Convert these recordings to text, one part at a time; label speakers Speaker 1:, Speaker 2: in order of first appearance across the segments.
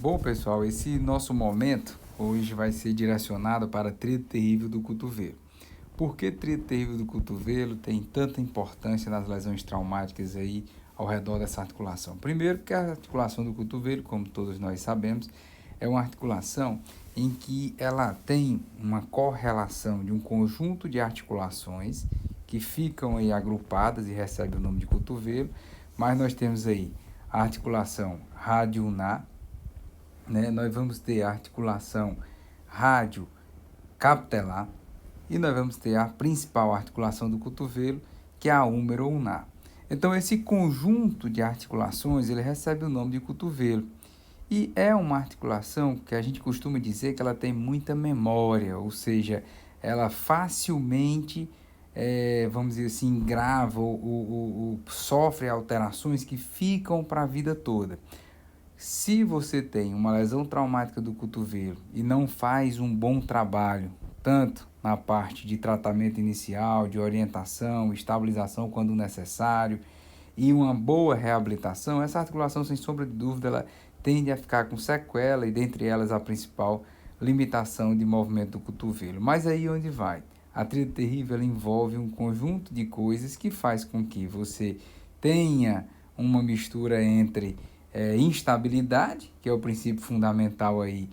Speaker 1: Bom, pessoal, esse nosso momento hoje vai ser direcionado para a tríade terrível do cotovelo. Por que tríade terrível do cotovelo tem tanta importância nas lesões traumáticas aí ao redor dessa articulação? Primeiro, porque a articulação do cotovelo, como todos nós sabemos, é uma articulação em que ela tem uma correlação de um conjunto de articulações que ficam aí agrupadas e recebem o nome de cotovelo, mas nós temos aí a articulação radioulnar, né? Nós vamos ter a articulação rádio-capitelar e nós vamos ter a principal articulação do cotovelo, que é a húmero-ulnar. Então, esse conjunto de articulações, ele recebe o nome de cotovelo. E é uma articulação que a gente costuma dizer que ela tem muita memória, ou seja, ela facilmente, vamos dizer assim, grava ou sofre alterações que ficam para a vida toda. Se você tem uma lesão traumática do cotovelo e não faz um bom trabalho, tanto na parte de tratamento inicial, de orientação, estabilização quando necessário e uma boa reabilitação, essa articulação, sem sombra de dúvida, ela tende a ficar com sequela e dentre elas a principal limitação de movimento do cotovelo. Mas aí onde vai? A tríade terrível envolve um conjunto de coisas que faz com que você tenha uma mistura entre instabilidade, que é o princípio fundamental aí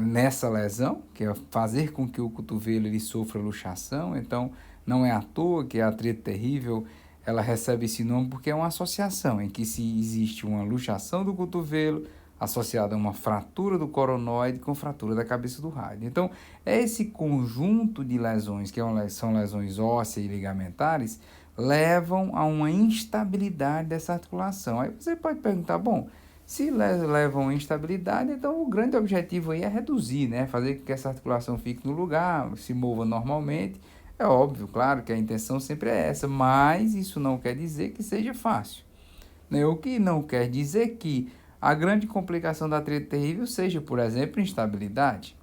Speaker 1: nessa lesão, que é fazer com que o cotovelo ele sofra luxação. Então, não é à toa que a tríade terrível ela recebe esse nome porque é uma associação em que se existe uma luxação do cotovelo associada a uma fratura do coronoide com fratura da cabeça do rádio. Então, é esse conjunto de lesões, que são lesões ósseas e ligamentares, levam a uma instabilidade dessa articulação. Aí você pode perguntar, bom, se levam a instabilidade, então o grande objetivo aí é reduzir, né? Fazer com que essa articulação fique no lugar, se mova normalmente. É óbvio, claro que a intenção sempre é essa, mas isso não quer dizer que seja fácil, né? O que não quer dizer que a grande complicação da tríade terrível seja, por exemplo, instabilidade.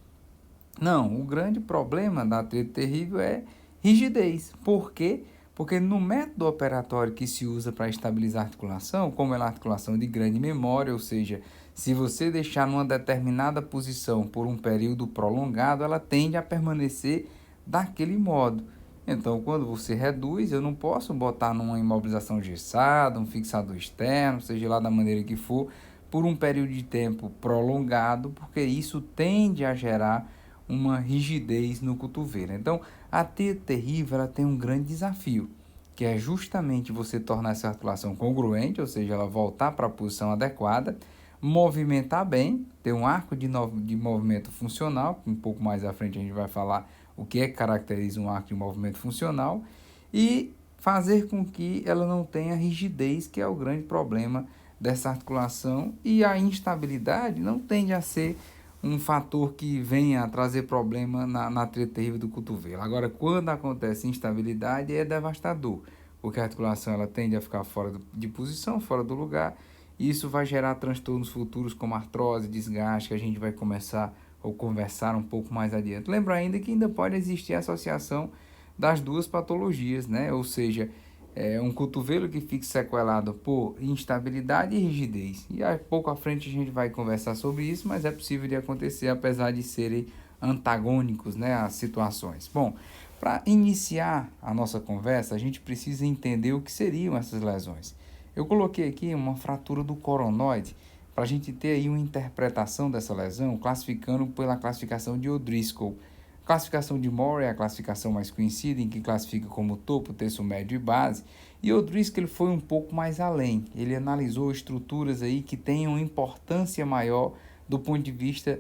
Speaker 1: Não, o grande problema da tríade terrível é rigidez. Por quê? Porque no método operatório que se usa para estabilizar a articulação, como ela é uma articulação de grande memória, ou seja, se você deixar numa determinada posição por um período prolongado, ela tende a permanecer daquele modo. Então, quando você reduz, eu não posso botar numa imobilização engessada, um fixador externo, seja lá da maneira que for, por um período de tempo prolongado, porque isso tende a gerar uma rigidez no cotovelo. Então, a tríade terrível ela tem um grande desafio, que é justamente você tornar essa articulação congruente, ou seja, ela voltar para a posição adequada, movimentar bem, ter um arco de movimento funcional, que um pouco mais à frente a gente vai falar o que é que caracteriza um arco de movimento funcional, e fazer com que ela não tenha rigidez, que é o grande problema dessa articulação, e a instabilidade não tende a ser um fator que venha a trazer problema na tríade terrível do cotovelo. Agora, quando acontece instabilidade, é devastador, porque a articulação ela tende a ficar fora de posição, fora do lugar, e isso vai gerar transtornos futuros como artrose, desgaste, que a gente vai começar ou conversar um pouco mais adiante. Lembra ainda que ainda pode existir a associação das duas patologias, né? Ou seja, um cotovelo que fique sequelado por instabilidade e rigidez. E a pouco à frente a gente vai conversar sobre isso, mas é possível de acontecer, apesar de serem antagônicos, né, as situações. Bom, para iniciar a nossa conversa, a gente precisa entender o que seriam essas lesões. Eu coloquei aqui uma fratura do coronoide, para a gente ter aí uma interpretação dessa lesão, classificando pela classificação de O'Driscoll. A classificação de Moore é a classificação mais conhecida, em que classifica como topo, terço médio e base, e O'Driscoll foi um pouco mais além. Ele analisou estruturas aí que tenham importância maior do ponto de vista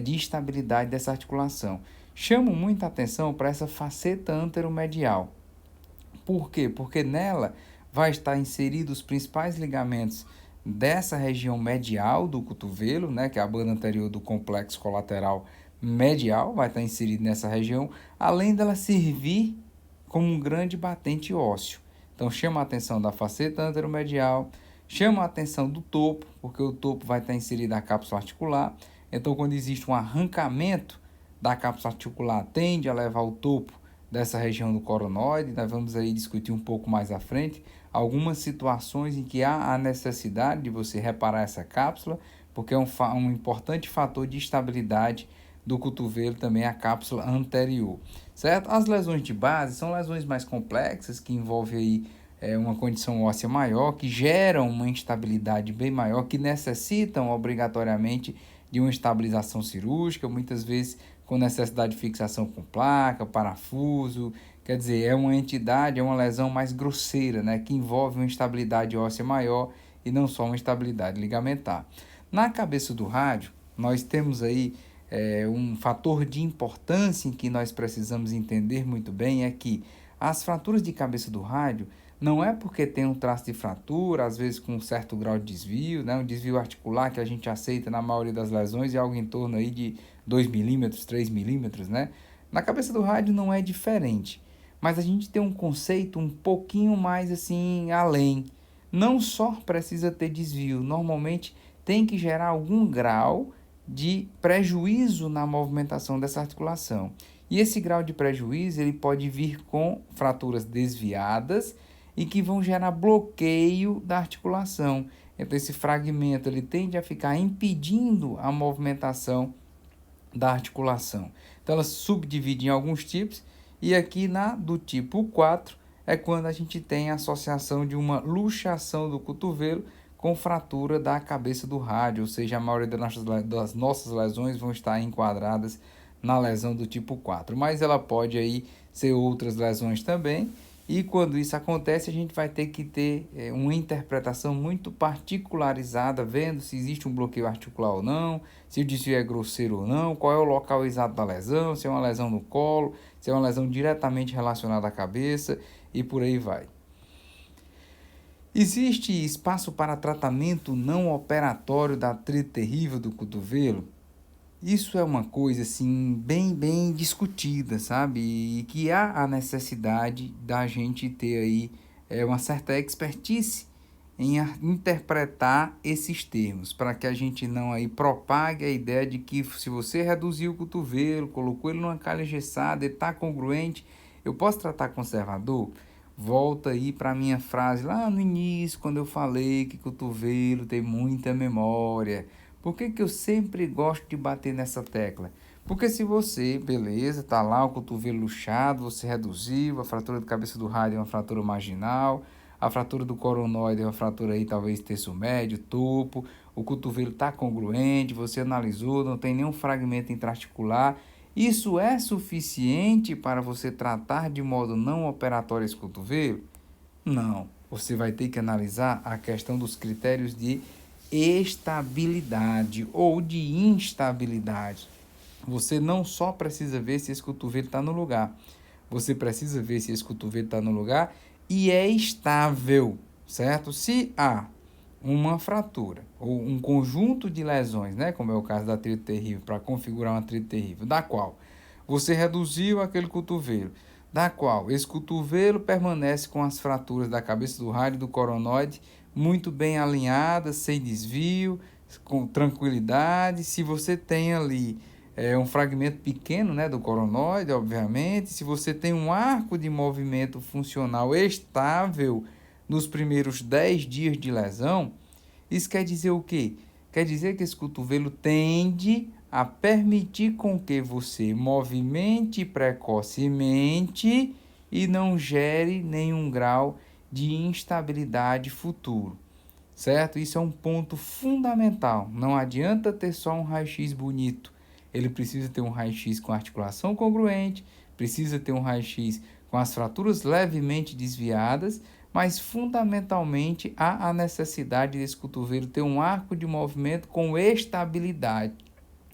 Speaker 1: de estabilidade dessa articulação. Chamo muita atenção para essa faceta anteromedial. Por quê? Porque nela vai estar inseridos os principais ligamentos dessa região medial do cotovelo, né, que é a banda anterior do complexo colateral medial, vai estar inserido nessa região, além dela servir como um grande batente ósseo. Então chama a atenção da faceta anteromedial, chama a atenção do topo, porque o topo vai estar inserido na cápsula articular. Então quando existe um arrancamento da cápsula articular, tende a levar o topo dessa região do coronoide. Nós vamos aí discutir um pouco mais à frente algumas situações em que há a necessidade de você reparar essa cápsula, porque é um importante fator de estabilidade do cotovelo também a cápsula anterior, certo? As lesões de base são lesões mais complexas, que envolvem aí uma condição óssea maior, que geram uma instabilidade bem maior, que necessitam obrigatoriamente de uma estabilização cirúrgica, muitas vezes com necessidade de fixação com placa, parafuso. Quer dizer, é uma entidade, é uma lesão mais grosseira, né, que envolve uma instabilidade óssea maior e não só uma estabilidade ligamentar. Na cabeça do rádio, nós temos aí um fator de importância em que nós precisamos entender muito bem, é que as fraturas de cabeça do rádio não é porque tem um traço de fratura, às vezes com um certo grau de desvio, né? Um desvio articular que a gente aceita na maioria das lesões é algo em torno aí de 2 milímetros, 3 milímetros, né? Na cabeça do rádio não é diferente, mas a gente tem um conceito um pouquinho mais assim além. Não só precisa ter desvio, normalmente tem que gerar algum grau de prejuízo na movimentação dessa articulação. E esse grau de prejuízo ele pode vir com fraturas desviadas e que vão gerar bloqueio da articulação. Então esse fragmento ele tende a ficar impedindo a movimentação da articulação. Então ela se subdivide em alguns tipos e aqui do tipo 4 é quando a gente tem a associação de uma luxação do cotovelo com fratura da cabeça do rádio, ou seja, a maioria das nossas lesões vão estar enquadradas na lesão do tipo 4, mas ela pode aí ser outras lesões também, e quando isso acontece a gente vai ter que ter uma interpretação muito particularizada, vendo se existe um bloqueio articular ou não, se o desvio é grosseiro ou não, qual é o local exato da lesão, se é uma lesão no colo, se é uma lesão diretamente relacionada à cabeça e por aí vai. Existe espaço para tratamento não operatório da artrite terrível do cotovelo? Isso é uma coisa assim bem discutida, sabe? E que há a necessidade da gente ter aí uma certa expertise em interpretar esses termos, para que a gente não aí propague a ideia de que se você reduziu o cotovelo, colocou ele numa calha engessada, ele está congruente, eu posso tratar conservador? Volta aí para a minha frase lá no início, quando eu falei que cotovelo tem muita memória. Por que eu sempre gosto de bater nessa tecla? Porque se você, beleza, tá lá o cotovelo luxado, você reduziu, a fratura de cabeça do rádio é uma fratura marginal, a fratura do coronoide é uma fratura aí talvez terço médio, topo, o cotovelo tá congruente, você analisou, não tem nenhum fragmento intraarticular. Isso é suficiente para você tratar de modo não operatório esse cotovelo? Não. Você vai ter que analisar a questão dos critérios de estabilidade ou de instabilidade. Você não só precisa ver se esse cotovelo está no lugar, você precisa ver se esse cotovelo está no lugar e é estável, certo? Se há uma fratura ou um conjunto de lesões, né, como é o caso da artrite terrível, para configurar uma artrite terrível, da qual você reduziu aquele cotovelo, da qual esse cotovelo permanece com as fraturas da cabeça do rádio e do coronoide muito bem alinhadas, sem desvio, com tranquilidade. Se você tem ali um fragmento pequeno, né, do coronoide, obviamente, se você tem um arco de movimento funcional estável nos primeiros 10 dias de lesão, isso quer dizer o quê? Quer dizer que esse cotovelo tende a permitir com que você movimente precocemente e não gere nenhum grau de instabilidade futuro, certo? Isso é um ponto fundamental. Não adianta ter só um raio-x bonito. Ele precisa ter um raio-x com articulação congruente, precisa ter um raio-x com as fraturas levemente desviadas, mas fundamentalmente há a necessidade desse cotovelo ter um arco de movimento com estabilidade.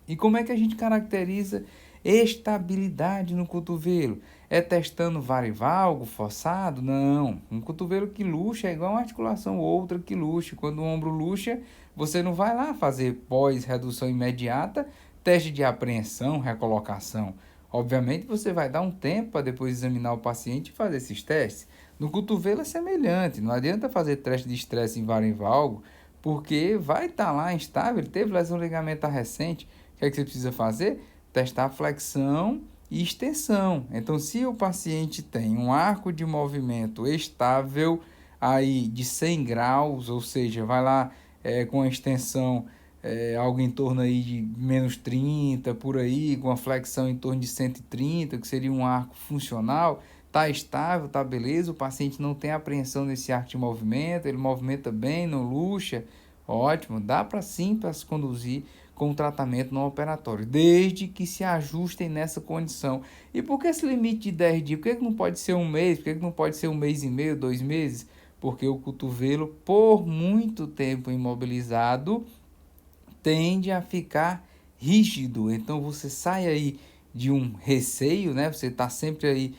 Speaker 1: E como é que a gente caracteriza estabilidade no cotovelo? É testando varivalgo forçado? Não. Um cotovelo que luxa é igual uma articulação outra que luxa. Quando o ombro luxa, você não vai lá fazer pós-redução imediata, teste de apreensão, recolocação. Obviamente, você vai dar um tempo para depois examinar o paciente e fazer esses testes. No cotovelo é semelhante. Não adianta fazer teste de estresse em varivalgo, porque vai estar lá instável. Ele teve lesão ligamentar recente. O que é que você precisa fazer? Testar flexão e extensão. Então, se o paciente tem um arco de movimento estável aí de 100 graus, ou seja, vai lá com a extensão algo em torno aí de -30, por aí, com a flexão em torno de 130, que seria um arco funcional, está estável, está beleza, o paciente não tem apreensão nesse arco de movimento, ele movimenta bem, não luxa, ótimo, dá para sim para se conduzir com o tratamento não operatório, desde que se ajustem nessa condição. E por que esse limite de 10 dias? Por que não pode ser um mês? Por que não pode ser um mês e meio, 2 meses? Porque o cotovelo, por muito tempo imobilizado, tende a ficar rígido. Então você sai aí de um receio, né? Você está sempre aí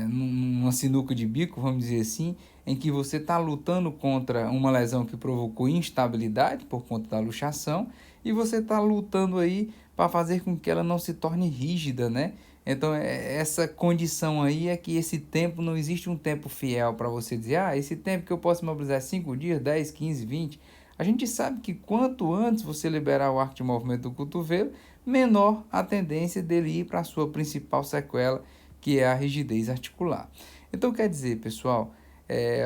Speaker 1: numa sinuca de bico, vamos dizer assim, em que você está lutando contra uma lesão que provocou instabilidade por conta da luxação e você está lutando aí para fazer com que ela não se torne rígida, né? Então, essa condição aí é que esse tempo, não existe um tempo fiel para você dizer, esse tempo que eu posso mobilizar 5 dias, 10, 15, 20. A gente sabe que quanto antes você liberar o arco de movimento do cotovelo, menor a tendência dele ir para a sua principal sequela, que é a rigidez articular. Então, quer dizer, pessoal,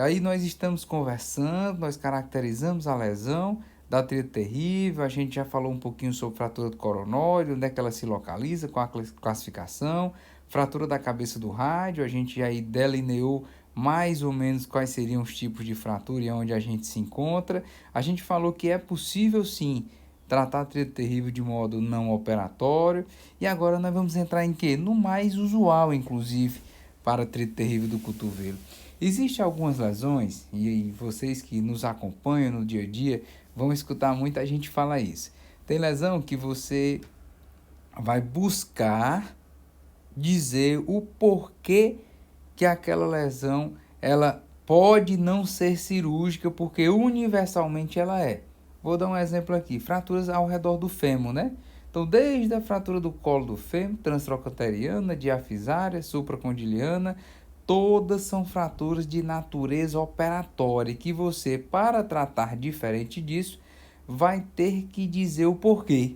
Speaker 1: aí nós estamos conversando, nós caracterizamos a lesão da tríade terrível, a gente já falou um pouquinho sobre fratura do coronóide, onde é que ela se localiza, com a classificação, fratura da cabeça do rádio, a gente aí delineou mais ou menos quais seriam os tipos de fratura e onde a gente se encontra. A gente falou que é possível sim tratar a tríade terrível de modo não operatório. E agora nós vamos entrar em quê? No mais usual, inclusive, para a tríade terrível do cotovelo. Existem algumas lesões, e vocês que nos acompanham no dia a dia vão escutar muita gente falar isso. Tem lesão que você vai buscar dizer o porquê que aquela lesão ela pode não ser cirúrgica, porque universalmente ela é. Vou dar um exemplo aqui, fraturas ao redor do fêmur, né? Então, desde a fratura do colo do fêmur, transtrocateriana, diafisária, supracondiliana, todas são fraturas de natureza operatória, que você, para tratar diferente disso, vai ter que dizer o porquê.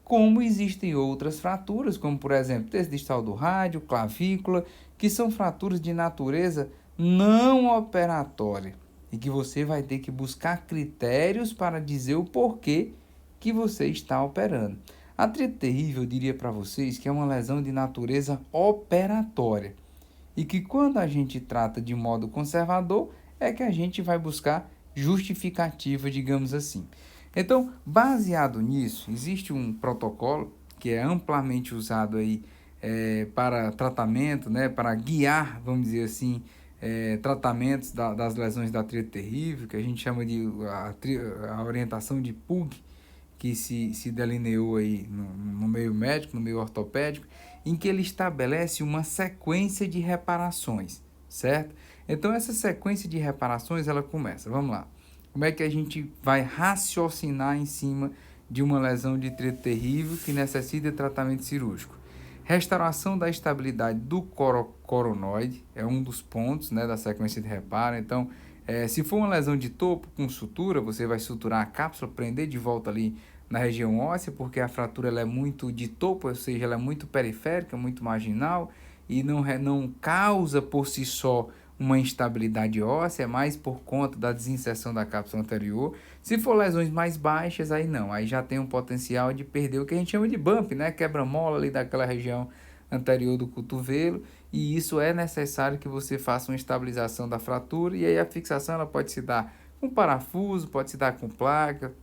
Speaker 1: Como existem outras fraturas, como por exemplo, terço distal do rádio, clavícula, que são fraturas de natureza não operatória e que você vai ter que buscar critérios para dizer o porquê que você está operando. A tríade terrível, eu diria para vocês que é uma lesão de natureza operatória e que quando a gente trata de modo conservador é que a gente vai buscar justificativa, digamos assim. Então, baseado nisso, existe um protocolo que é amplamente usado aí para tratamento, né, para guiar, vamos dizer assim, tratamentos das lesões da tríade terrível, que a gente chama de a orientação de PUG, que se delineou aí no meio médico, no meio ortopédico, em que ele estabelece uma sequência de reparações, certo? Então, essa sequência de reparações, ela começa, vamos lá. Como é que a gente vai raciocinar em cima de uma lesão de tríade terrível que necessita de tratamento cirúrgico? Restauração da estabilidade do coronoide é um dos pontos, né, da sequência de reparo. Então, se for uma lesão de topo com sutura, você vai suturar a cápsula, prender de volta ali na região óssea, porque a fratura ela é muito de topo, ou seja, ela é muito periférica, muito marginal e não causa por si só uma instabilidade óssea, é mais por conta da desinserção da cápsula anterior. Se for lesões mais baixas, aí não, aí já tem um potencial de perder o que a gente chama de bump, né? Quebra-mola ali daquela região anterior do cotovelo, e isso é necessário que você faça uma estabilização da fratura, e aí a fixação ela pode se dar com parafuso, pode se dar com placa.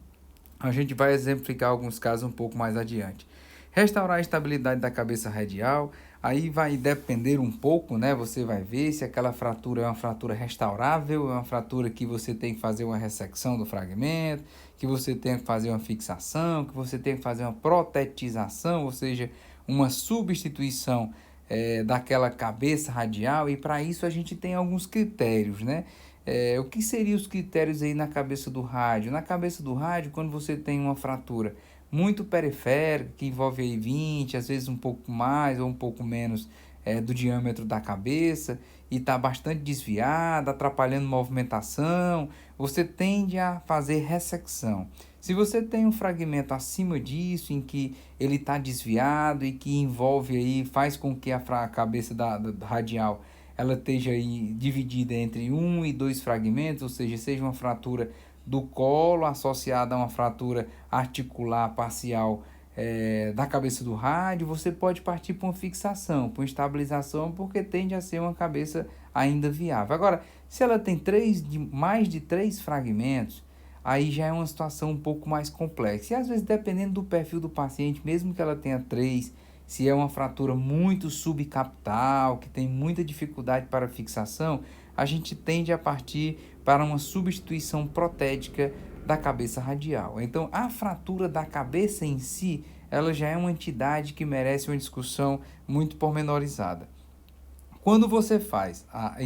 Speaker 1: A gente vai exemplificar alguns casos um pouco mais adiante. Restaurar a estabilidade da cabeça radial, aí vai depender um pouco, né? Você vai ver se aquela fratura é uma fratura restaurável, é uma fratura que você tem que fazer uma ressecção do fragmento, que você tem que fazer uma fixação, que você tem que fazer uma protetização, ou seja, uma substituição daquela cabeça radial, e para isso a gente tem alguns critérios, né? O que seriam os critérios aí na cabeça do rádio? Na cabeça do rádio, quando você tem uma fratura muito periférica, que envolve aí 20, às vezes um pouco mais ou um pouco menos do diâmetro da cabeça, e está bastante desviada, atrapalhando movimentação, você tende a fazer ressecção. Se você tem um fragmento acima disso, em que ele está desviado e que envolve aí, faz com que a cabeça da radial ela esteja aí dividida entre 1 e 2 fragmentos, ou seja uma fratura do colo, associada a uma fratura articular parcial da cabeça do rádio, você pode partir para uma fixação, para uma estabilização, porque tende a ser uma cabeça ainda viável. Agora, se ela tem mais de 3 fragmentos, aí já é uma situação um pouco mais complexa. E às vezes, dependendo do perfil do paciente, mesmo que ela tenha 3, se é uma fratura muito subcapital, que tem muita dificuldade para fixação, a gente tende a partir para uma substituição protética da cabeça radial. Então, a fratura da cabeça em si, ela já é uma entidade que merece uma discussão muito pormenorizada. Quando você faz a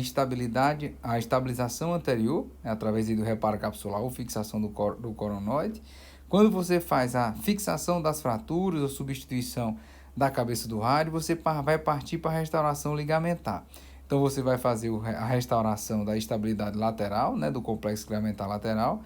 Speaker 1: estabilização anterior, através do reparo capsular ou fixação do coronoide, quando você faz a fixação das fraturas ou substituição da cabeça do rádio, você vai partir para a restauração ligamentar. Então, você vai fazer a restauração da estabilidade lateral, né, do complexo ligamentar lateral.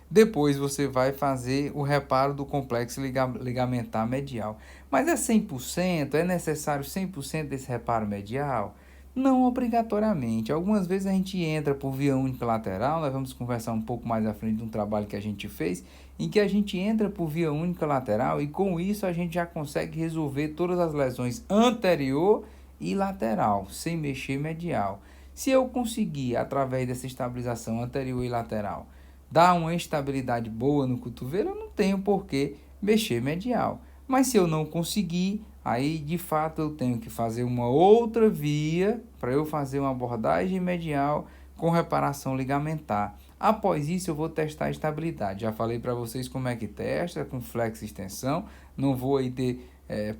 Speaker 1: Depois, você vai fazer o reparo do complexo ligamentar medial. Mas é 100%? É necessário 100% desse reparo medial? Não obrigatoriamente. Algumas vezes a gente entra por via única lateral, nós vamos conversar um pouco mais à frente de um trabalho que a gente fez, em que a gente entra por via única lateral e com isso a gente já consegue resolver todas as lesões anterior e lateral, sem mexer medial. Se eu conseguir, através dessa estabilização anterior e lateral, dar uma estabilidade boa no cotovelo, eu não tenho por que mexer medial. Mas se eu não conseguir, aí de fato eu tenho que fazer uma outra via para eu fazer uma abordagem medial com reparação ligamentar. Após isso eu vou testar a estabilidade. Já falei para vocês como é que testa, com flex extensão. Não vou aí ter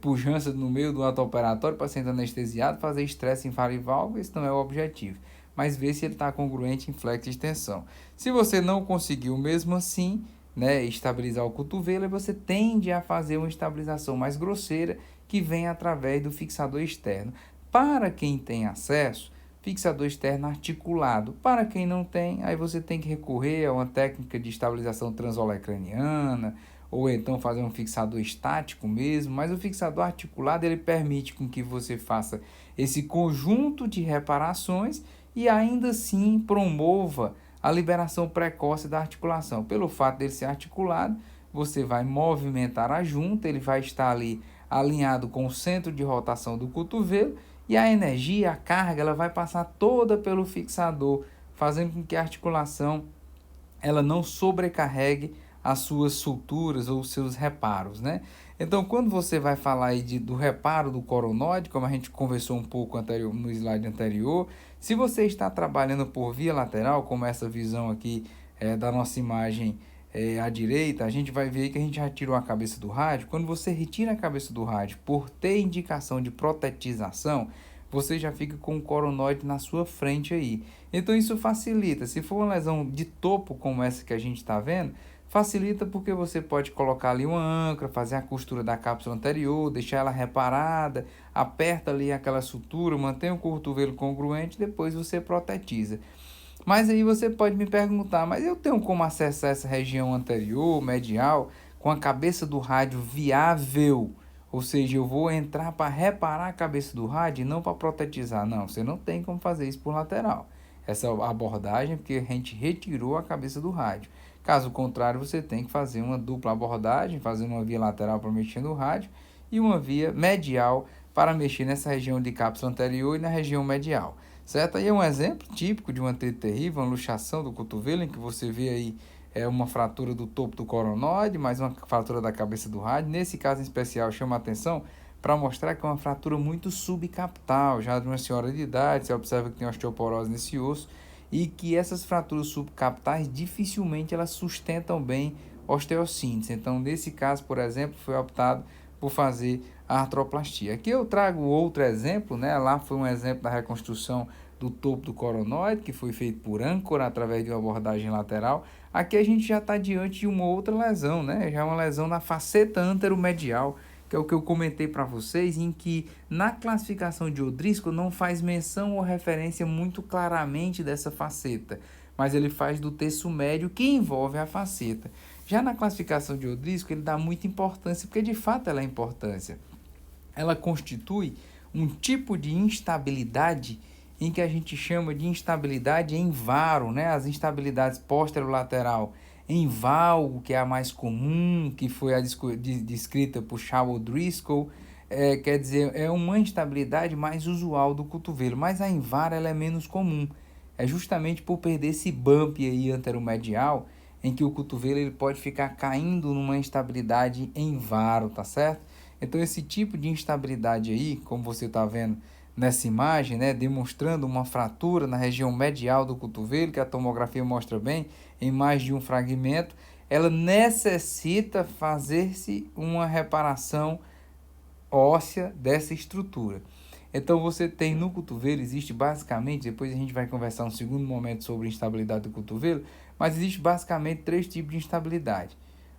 Speaker 1: pujança no meio do ato operatório, paciente anestesiado, fazer estresse infrarival, esse não é o objetivo. Mas ver se ele está congruente em flex extensão. Se você não conseguiu mesmo assim, né, estabilizar o cotovelo, você tende a fazer uma estabilização mais grosseira que vem através do fixador externo. Para quem tem acesso, fixador externo articulado. Para quem não tem, aí você tem que recorrer a uma técnica de estabilização transolecraniana, ou então fazer um fixador estático mesmo, mas o fixador articulado ele permite com que você faça esse conjunto de reparações e ainda assim promova a liberação precoce da articulação. Pelo fato dele ser articulado, você vai movimentar a junta, ele vai estar ali alinhado com o centro de rotação do cotovelo e a energia, a carga, ela vai passar toda pelo fixador, fazendo com que a articulação ela não sobrecarregue as suas suturas ou os seus reparos, né? Então, quando você vai falar aí do reparo do coronoide, como a gente conversou um pouco no slide anterior, se você está trabalhando por via lateral, como essa visão aqui da nossa imagem à direita, a gente vai ver que a gente já tirou a cabeça do rádio. Quando você retira a cabeça do rádio por ter indicação de protetização, você já fica com o coronoide na sua frente aí. Então isso facilita. Se for uma lesão de topo como essa que a gente está vendo, facilita porque você pode colocar ali uma âncora, fazer a costura da cápsula anterior, deixar ela reparada, aperta ali aquela sutura, mantém o cotovelo congruente, depois você protetiza. Mas aí você pode me perguntar, mas eu tenho como acessar essa região anterior, medial, com a cabeça do rádio viável? Ou seja, eu vou entrar para reparar a cabeça do rádio e não para protetizar. Não, você não tem como fazer isso por lateral. Essa abordagem é porque a gente retirou a cabeça do rádio. Caso contrário, você tem que fazer uma dupla abordagem, fazer uma via lateral para mexer no rádio e uma via medial para mexer nessa região de cápsula anterior e na região medial. Certo? Aí é um exemplo típico de uma trite terrível, uma luxação do cotovelo, em que você vê aí uma fratura do topo do coronoide, mais uma fratura da cabeça do rádio. Nesse caso em especial, chama a atenção para mostrar que é uma fratura muito subcapital, já de uma senhora de idade, você observa que tem osteoporose nesse osso, e que essas fraturas subcapitais dificilmente elas sustentam bem osteossíntese. Então, nesse caso, por exemplo, foi optado por fazer a artroplastia. Aqui eu trago outro exemplo, né? Lá foi um exemplo da reconstrução do topo do coronoide, que foi feito por âncora através de uma abordagem lateral. Aqui a gente já está diante de uma outra lesão, né? Já é uma lesão na faceta anteromedial, que é o que eu comentei para vocês, em que na classificação de Odrisco não faz menção ou referência muito claramente dessa faceta, mas ele faz do terço médio que envolve a faceta. Já na classificação de Odrisco ele dá muita importância, porque de fato ela é importância. Ela constitui um tipo de instabilidade em que a gente chama de instabilidade em varo, né? As instabilidades posterolateral em valgo, que é a mais comum, que foi descrita por Charles Driscoll, quer dizer, é uma instabilidade mais usual do cotovelo, mas a em vara ela é menos comum. É justamente por perder esse bump aí anteromedial, em que o cotovelo ele pode ficar caindo numa instabilidade em varo, tá certo? Então esse tipo de instabilidade aí, como você está vendo nessa imagem, né, demonstrando uma fratura na região medial do cotovelo, que a tomografia mostra bem, em mais de um fragmento, ela necessita fazer-se uma reparação óssea dessa estrutura. Então você tem no cotovelo, existe basicamente, depois a gente vai conversar um segundo momento sobre instabilidade do cotovelo, mas existe basicamente três tipos de instabilidade.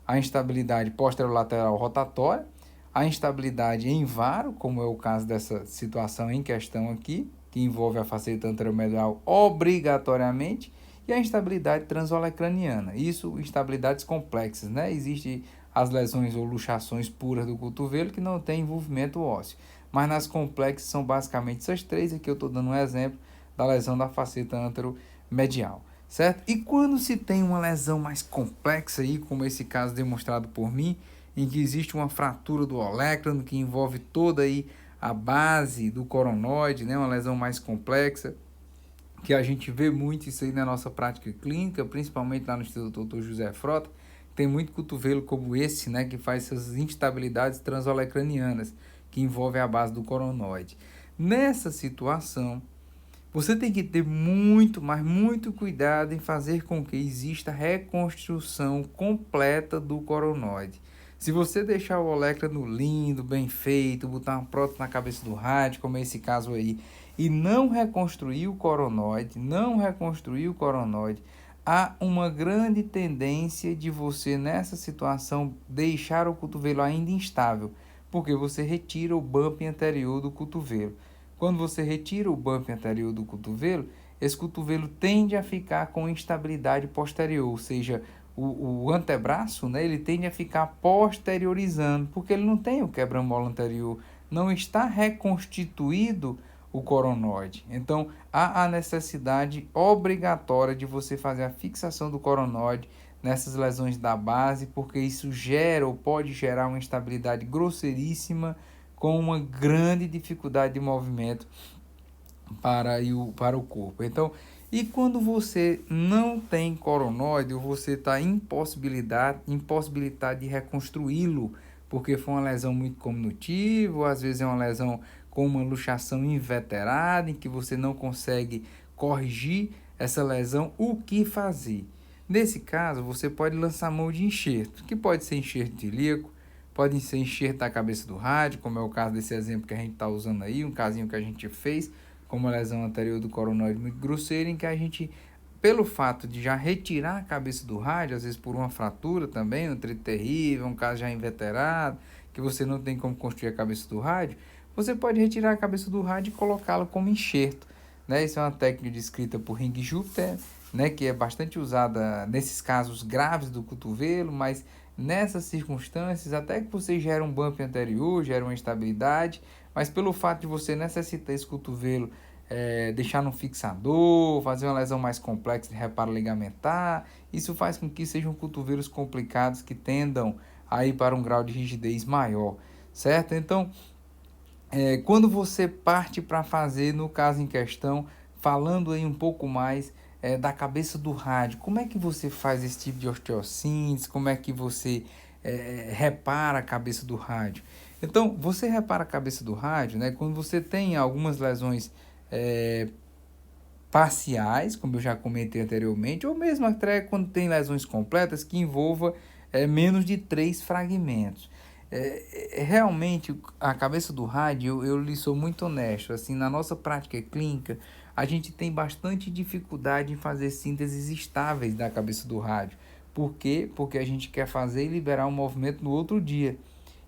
Speaker 1: A instabilidade posterolateral rotatória, a instabilidade em varo, como é o caso dessa situação em questão aqui, que envolve a faceta anteromedial obrigatoriamente, e a instabilidade transolecraniana. Isso, instabilidades complexas, né? Existe as lesões ou luxações puras do cotovelo que não tem envolvimento ósseo. Mas nas complexas são basicamente essas três, aqui eu estou dando um exemplo da lesão da faceta anteromedial, certo? E quando se tem uma lesão mais complexa aí, como esse caso demonstrado por mim, em que existe uma fratura do olecrano que envolve toda aí a base do coronoide, né, uma lesão mais complexa, que a gente vê muito isso aí na nossa prática clínica, principalmente lá no Instituto Dr. José Frota, tem muito cotovelo como esse, né, que faz essas instabilidades transolecranianas, que envolvem a base do coronoide. Nessa situação, você tem que ter muito, mas muito cuidado em fazer com que exista reconstrução completa do coronoide. Se você deixar o olecrano lindo, bem feito, botar uma prótese na cabeça do rádio, como é esse caso aí, e não reconstruir o coronoide, há uma grande tendência de você, nessa situação, deixar o cotovelo ainda instável, porque você retira o bump anterior do cotovelo. Quando você retira o bump anterior do cotovelo, esse cotovelo tende a ficar com instabilidade posterior, ou seja, o antebraço, né, ele tende a ficar posteriorizando, porque ele não tem o quebra-mola anterior, não está reconstituído o coronoide. Então, há a necessidade obrigatória de você fazer a fixação do coronoide nessas lesões da base, porque isso gera ou pode gerar uma instabilidade grosseiríssima com uma grande dificuldade de movimento para o corpo. Então, e quando você não tem coronoide, ou você está impossibilitado de reconstruí-lo, porque foi uma lesão muito cominutiva, ou às vezes é uma lesão com uma luxação inveterada, em que você não consegue corrigir essa lesão, o que fazer? Nesse caso, você pode lançar mão de enxerto, que pode ser enxerto ilíaco, pode ser enxerto da cabeça do rádio, como é o caso desse exemplo que a gente está usando aí, um casinho que a gente fez, com uma lesão anterior do coronoide muito grosseira, em que a gente, pelo fato de já retirar a cabeça do rádio, às vezes por uma fratura também, um trito terrível, um caso já inveterado, que você não tem como construir a cabeça do rádio, você pode retirar a cabeça do rádio e colocá-la como enxerto, né? Isso é uma técnica descrita por Ring Jupiter, né, que é bastante usada nesses casos graves do cotovelo, mas nessas circunstâncias, até que você gera um bump anterior, gera uma instabilidade, mas pelo fato de você necessitar esse cotovelo deixar no fixador, fazer uma lesão mais complexa de reparo ligamentar, isso faz com que sejam cotovelos complicados que tendam a ir para um grau de rigidez maior, certo? Então, quando você parte para fazer, no caso em questão, falando aí um pouco mais da cabeça do rádio, como é que você faz esse tipo de osteossíntese, como é que você repara a cabeça do rádio? Então, você repara a cabeça do rádio, né, quando você tem algumas lesões parciais, como eu já comentei anteriormente, ou mesmo até quando tem lesões completas que envolva menos de 3 fragmentos. Realmente, a cabeça do rádio, eu lhe sou muito honesto, assim, na nossa prática clínica, a gente tem bastante dificuldade em fazer sínteses estáveis da cabeça do rádio. Por quê? Porque a gente quer fazer e liberar um movimento no outro dia.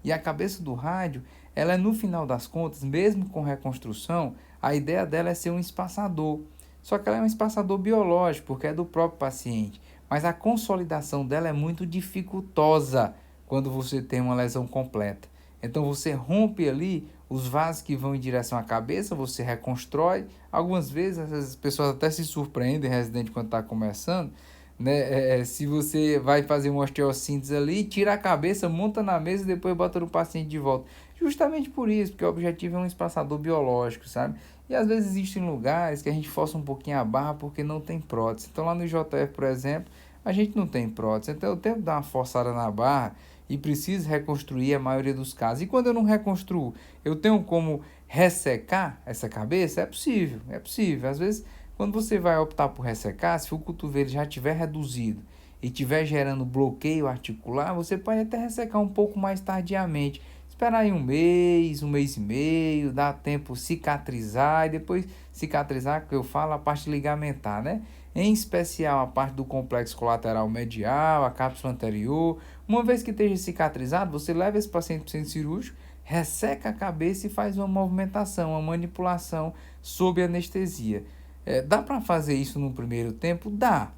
Speaker 1: E a cabeça do rádio, ela é, no final das contas, mesmo com reconstrução, a ideia dela é ser um espaçador. Só que ela é um espaçador biológico, porque é do próprio paciente. Mas a consolidação dela é muito dificultosa quando você tem uma lesão completa. Então você rompe ali os vasos que vão em direção à cabeça, você reconstrói. Algumas vezes as pessoas até se surpreendem, residente, quando está começando, né? Se você vai fazer uma osteossíntese ali, tira a cabeça, monta na mesa e depois bota no paciente de volta. Justamente por isso, porque o objetivo é um espaçador biológico, sabe? E às vezes existem lugares que a gente força um pouquinho a barra porque não tem prótese. Então lá no IJF, por exemplo, a gente não tem prótese. Então eu tenho que dar uma forçada na barra e preciso reconstruir a maioria dos casos. E quando eu não reconstruo, eu tenho como ressecar essa cabeça? É possível, é possível. Às vezes, quando você vai optar por ressecar, se o cotovelo já estiver reduzido e estiver gerando bloqueio articular, você pode até ressecar um pouco mais tardiamente. Esperar aí um mês e meio, dar tempo cicatrizar e depois cicatrizar, que eu falo, a parte ligamentar, né? Em especial a parte do complexo colateral medial, a cápsula anterior. Uma vez que esteja cicatrizado, você leva esse paciente para o centro cirúrgico, resseca a cabeça e faz uma movimentação, uma manipulação sob anestesia. Dá para fazer isso no primeiro tempo? Dá.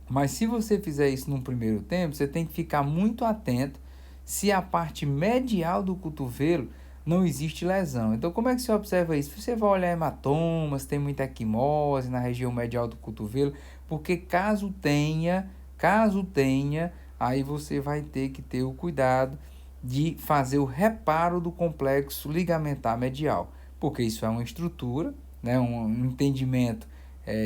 Speaker 1: Mas se você fizer isso num primeiro tempo, você tem que ficar muito atento se a parte medial do cotovelo não existe lesão. Então, como é que você observa isso? Você vai olhar hematomas, tem muita equimose na região medial do cotovelo, porque caso tenha, aí você vai ter que ter o cuidado de fazer o reparo do complexo ligamentar medial, porque isso é uma estrutura, né, um entendimento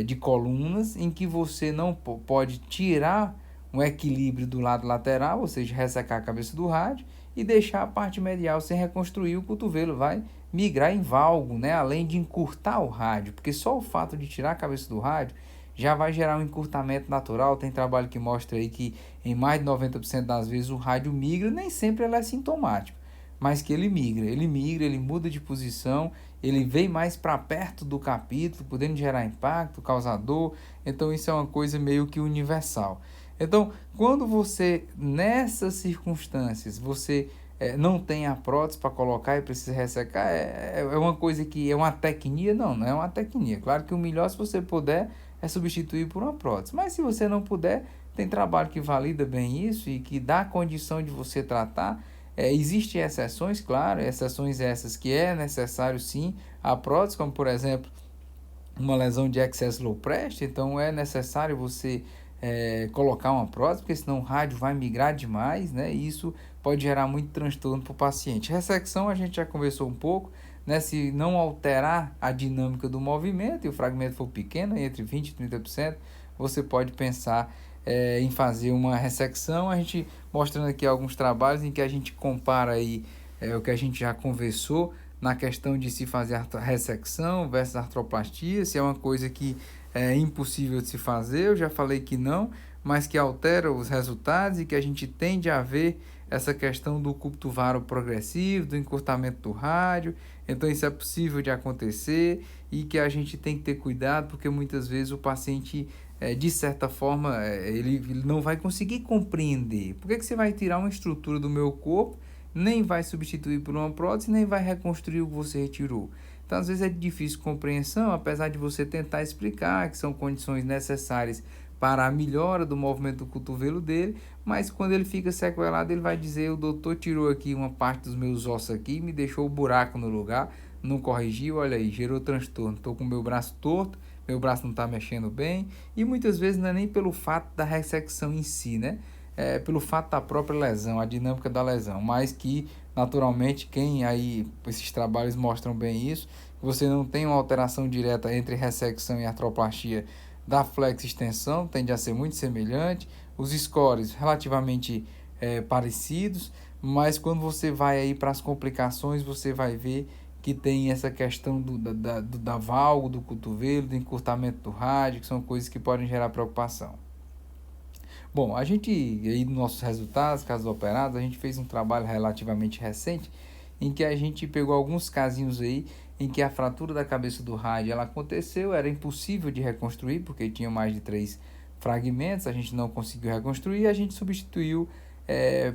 Speaker 1: de colunas em que você não pode tirar um equilíbrio do lado lateral, ou seja, ressecar a cabeça do rádio e deixar a parte medial sem reconstruir, o cotovelo vai migrar em valgo, né? Além de encurtar o rádio, porque só o fato de tirar a cabeça do rádio já vai gerar um encurtamento natural. Tem trabalho que mostra aí que em mais de 90% das vezes o rádio migra, nem sempre ele é sintomático, mas que ele migra, ele muda de posição, ele vem mais para perto do capítulo, podendo gerar impacto, causador. Então isso é uma coisa meio que universal. Então, quando você, nessas circunstâncias, você não tem a prótese para colocar e precisa ressecar, é uma coisa que é uma tecnia? Não, não é uma tecnia. Claro que o melhor, se você puder, é substituir por uma prótese. Mas se você não puder, tem trabalho que valida bem isso e que dá condição de você tratar. Existem exceções, claro, exceções essas que é necessário sim a prótese, como por exemplo uma lesão de excess low pressure, então é necessário você colocar uma prótese, porque senão o rádio vai migrar demais, né? E isso pode gerar muito transtorno para o paciente. Ressecção a gente já conversou um pouco, né? Se não alterar a dinâmica do movimento e o fragmento for pequeno, entre 20% e 30%, você pode pensar em fazer uma ressecção. A gente mostrando aqui alguns trabalhos em que a gente compara aí o que a gente já conversou na questão de se fazer a ressecção versus artroplastia, se é uma coisa que é impossível de se fazer, eu já falei que não, mas que altera os resultados e que a gente tende a ver essa questão do cúbito varo progressivo, do encurtamento do rádio. Então isso é possível de acontecer e que a gente tem que ter cuidado, porque muitas vezes o paciente de certa forma ele não vai conseguir compreender. Por que você vai tirar uma estrutura do meu corpo, nem vai substituir por uma prótese, nem vai reconstruir o que você retirou? Então, às vezes é de difícil compreensão, apesar de você tentar explicar que são condições necessárias para a melhora do movimento do cotovelo dele, mas quando ele fica sequelado, ele vai dizer: o doutor tirou aqui uma parte dos meus ossos aqui, me deixou o buraco no lugar, não corrigiu, olha aí, gerou transtorno, estou com o meu braço torto, meu braço não está mexendo bem, e muitas vezes não é nem pelo fato da ressecção em si, né? Pelo fato da própria lesão, a dinâmica da lesão, mas que naturalmente quem aí, esses trabalhos mostram bem isso, você não tem uma alteração direta entre ressecção e artroplastia da flex-extensão, tende a ser muito semelhante, os scores relativamente parecidos, mas quando você vai aí para as complicações, você vai ver que tem essa questão da valgo, do cotovelo, do encurtamento do rádio, que são coisas que podem gerar preocupação. Bom, a gente, aí nos nossos resultados, casos operados, a gente fez um trabalho relativamente recente, em que a gente pegou alguns casinhos aí, em que a fratura da cabeça do rádio, ela aconteceu, era impossível de reconstruir, porque tinha mais de 3 fragmentos, a gente não conseguiu reconstruir, e a gente substituiu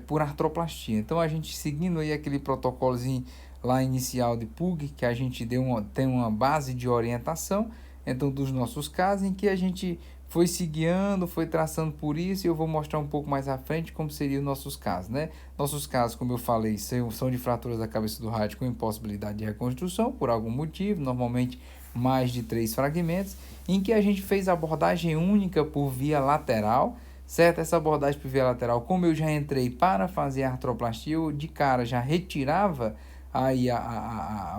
Speaker 1: por artroplastia. Então, a gente seguindo aí aquele protocolozinho lá inicial de PUG, que a gente tem uma base de orientação, então, dos nossos casos, em que a gente foi se guiando, foi traçando por isso, e eu vou mostrar um pouco mais à frente como seriam os nossos casos, né? Nossos casos, como eu falei, são de fraturas da cabeça do rádio com impossibilidade de reconstrução, por algum motivo, normalmente mais de 3 fragmentos, em que a gente fez abordagem única por via lateral, certo? Essa abordagem por via lateral, como eu já entrei para fazer a artroplastia, eu de cara já retirava aí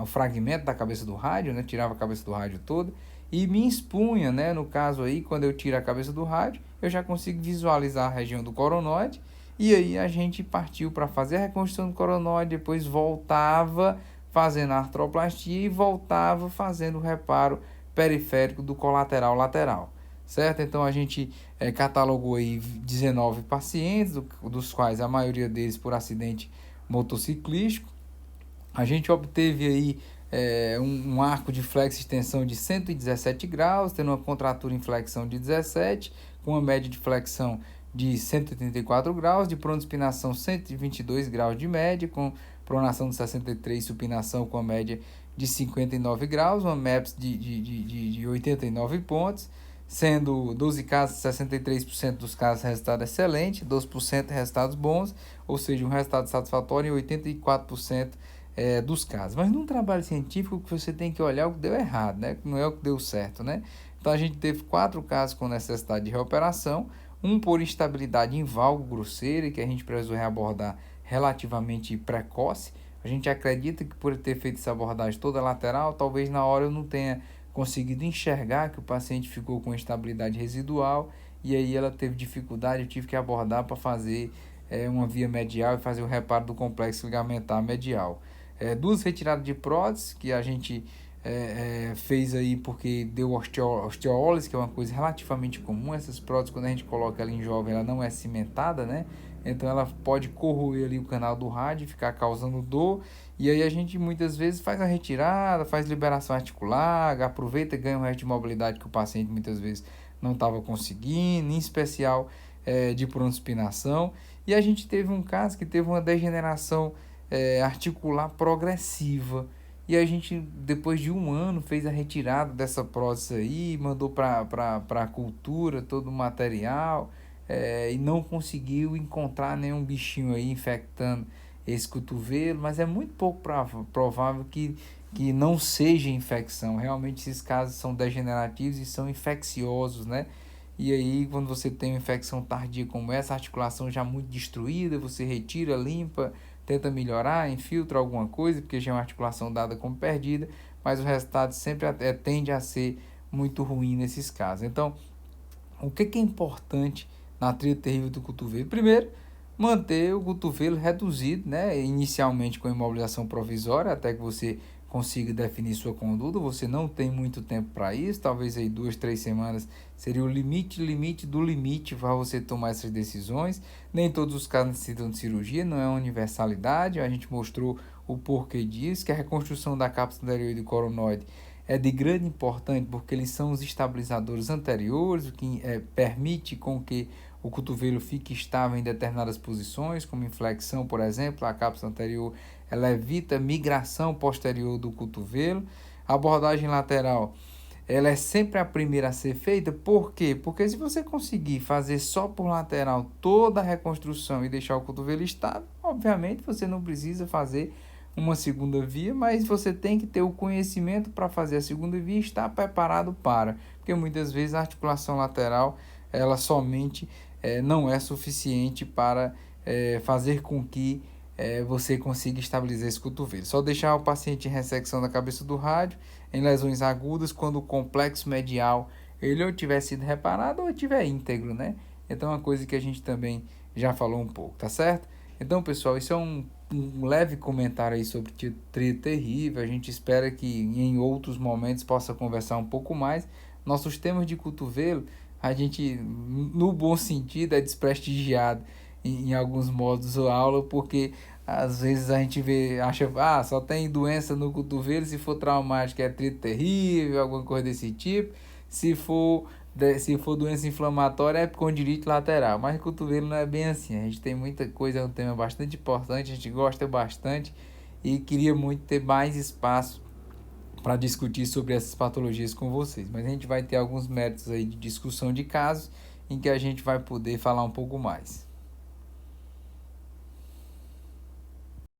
Speaker 1: o fragmento da cabeça do rádio, né? Tirava a cabeça do rádio toda e me expunha, né? No caso aí, quando eu tiro a cabeça do rádio, eu já consigo visualizar a região do coronoide. E aí a gente partiu para fazer a reconstrução do coronoide, depois voltava fazendo a artroplastia e voltava fazendo o reparo periférico do colateral lateral, certo? Então a gente catalogou aí 19 pacientes, dos quais a maioria deles por acidente motociclístico. A gente obteve aí um arco de flexo-extensão de 117 graus, tendo uma contratura em flexão de 17, com uma média de flexão de 184 graus, de prontospinação 122 graus de média, com pronação de 63, supinação com a média de 59 graus, uma MEPS de 89 pontos, sendo 12 casos, 63% dos casos resultado excelente, 12% resultados bons, ou seja, um resultado satisfatório em 84% dos casos. Mas num trabalho científico que você tem que olhar o que deu errado, né? Não é o que deu certo, né? Então a gente teve 4 casos com necessidade de reoperação, um por instabilidade em valgo grosseira, que a gente precisou reabordar relativamente precoce. A gente acredita que por ter feito essa abordagem toda lateral, talvez na hora eu não tenha conseguido enxergar que o paciente ficou com instabilidade residual e aí ela teve dificuldade, eu tive que abordar para fazer uma via medial e fazer o reparo do complexo ligamentar medial. 2 retiradas de prótese que a gente fez aí porque deu osteólise, que é uma coisa relativamente comum. Essas próteses, quando a gente coloca ela em jovem, ela não é cimentada, né? Então ela pode corroer ali o canal do rádio e ficar causando dor. E aí a gente muitas vezes faz a retirada, faz liberação articular, aproveita e ganha o resto de mobilidade que o paciente muitas vezes não estava conseguindo, em especial de prontospinação. E a gente teve um caso que teve uma degeneração articular progressiva. E a gente, depois de 1 ano, fez a retirada dessa prótese aí, mandou para a cultura todo o material e não conseguiu encontrar nenhum bichinho aí infectando esse cotovelo, mas é muito pouco provável que não seja infecção. Realmente esses casos são degenerativos e são infecciosos, né? E aí, quando você tem uma infecção tardia como essa, a articulação já muito destruída, você retira, limpa, tenta melhorar, infiltra alguma coisa, porque já é uma articulação dada como perdida, mas o resultado sempre tende a ser muito ruim nesses casos. Então, o que é importante na tríade terrível do cotovelo? Primeiro, manter o cotovelo reduzido, né? Inicialmente com imobilização provisória, até que você consiga definir sua conduta. Você não tem muito tempo para isso, talvez aí 2, 3 semanas seria o limite do limite para você tomar essas decisões. Nem todos os casos necessitam de cirurgia, não é uma universalidade. A gente mostrou o porquê disso, que a reconstrução da cápsula anterior e do coronoide é de grande importância porque eles são os estabilizadores anteriores, o que permite com que o cotovelo fique estável em determinadas posições, como em flexão, por exemplo. A cápsula anterior ela evita migração posterior do cotovelo. A abordagem lateral ela é sempre a primeira a ser feita. Por quê? Porque se você conseguir fazer só por lateral toda a reconstrução e deixar o cotovelo estável, obviamente você não precisa fazer uma segunda via, mas você tem que ter o conhecimento para fazer a segunda via e estar preparado para, porque muitas vezes a articulação lateral ela somente não é suficiente para fazer com que você consiga estabilizar esse cotovelo. Só deixar o paciente em ressecção da cabeça do rádio em lesões agudas quando o complexo medial ele ou tiver sido reparado ou tiver íntegro, né? Então é uma coisa que a gente também já falou um pouco, tá certo? Então, pessoal, isso é um leve comentário aí sobre tríade terrível. A gente espera que em outros momentos possa conversar um pouco mais. Nossos temas de cotovelo, a gente, no bom sentido, é desprestigiado em alguns modos da aula, porque às vezes a gente acha, só tem doença no cotovelo, se for traumático é tríade terrível, alguma coisa desse tipo. Se for doença inflamatória, é condilite lateral. Mas cotovelo não é bem assim. A gente tem muita coisa, é um tema bastante importante, a gente gosta bastante e queria muito ter mais espaço para discutir sobre essas patologias com vocês. Mas a gente vai ter alguns métodos aí de discussão de casos em que a gente vai poder falar um pouco mais.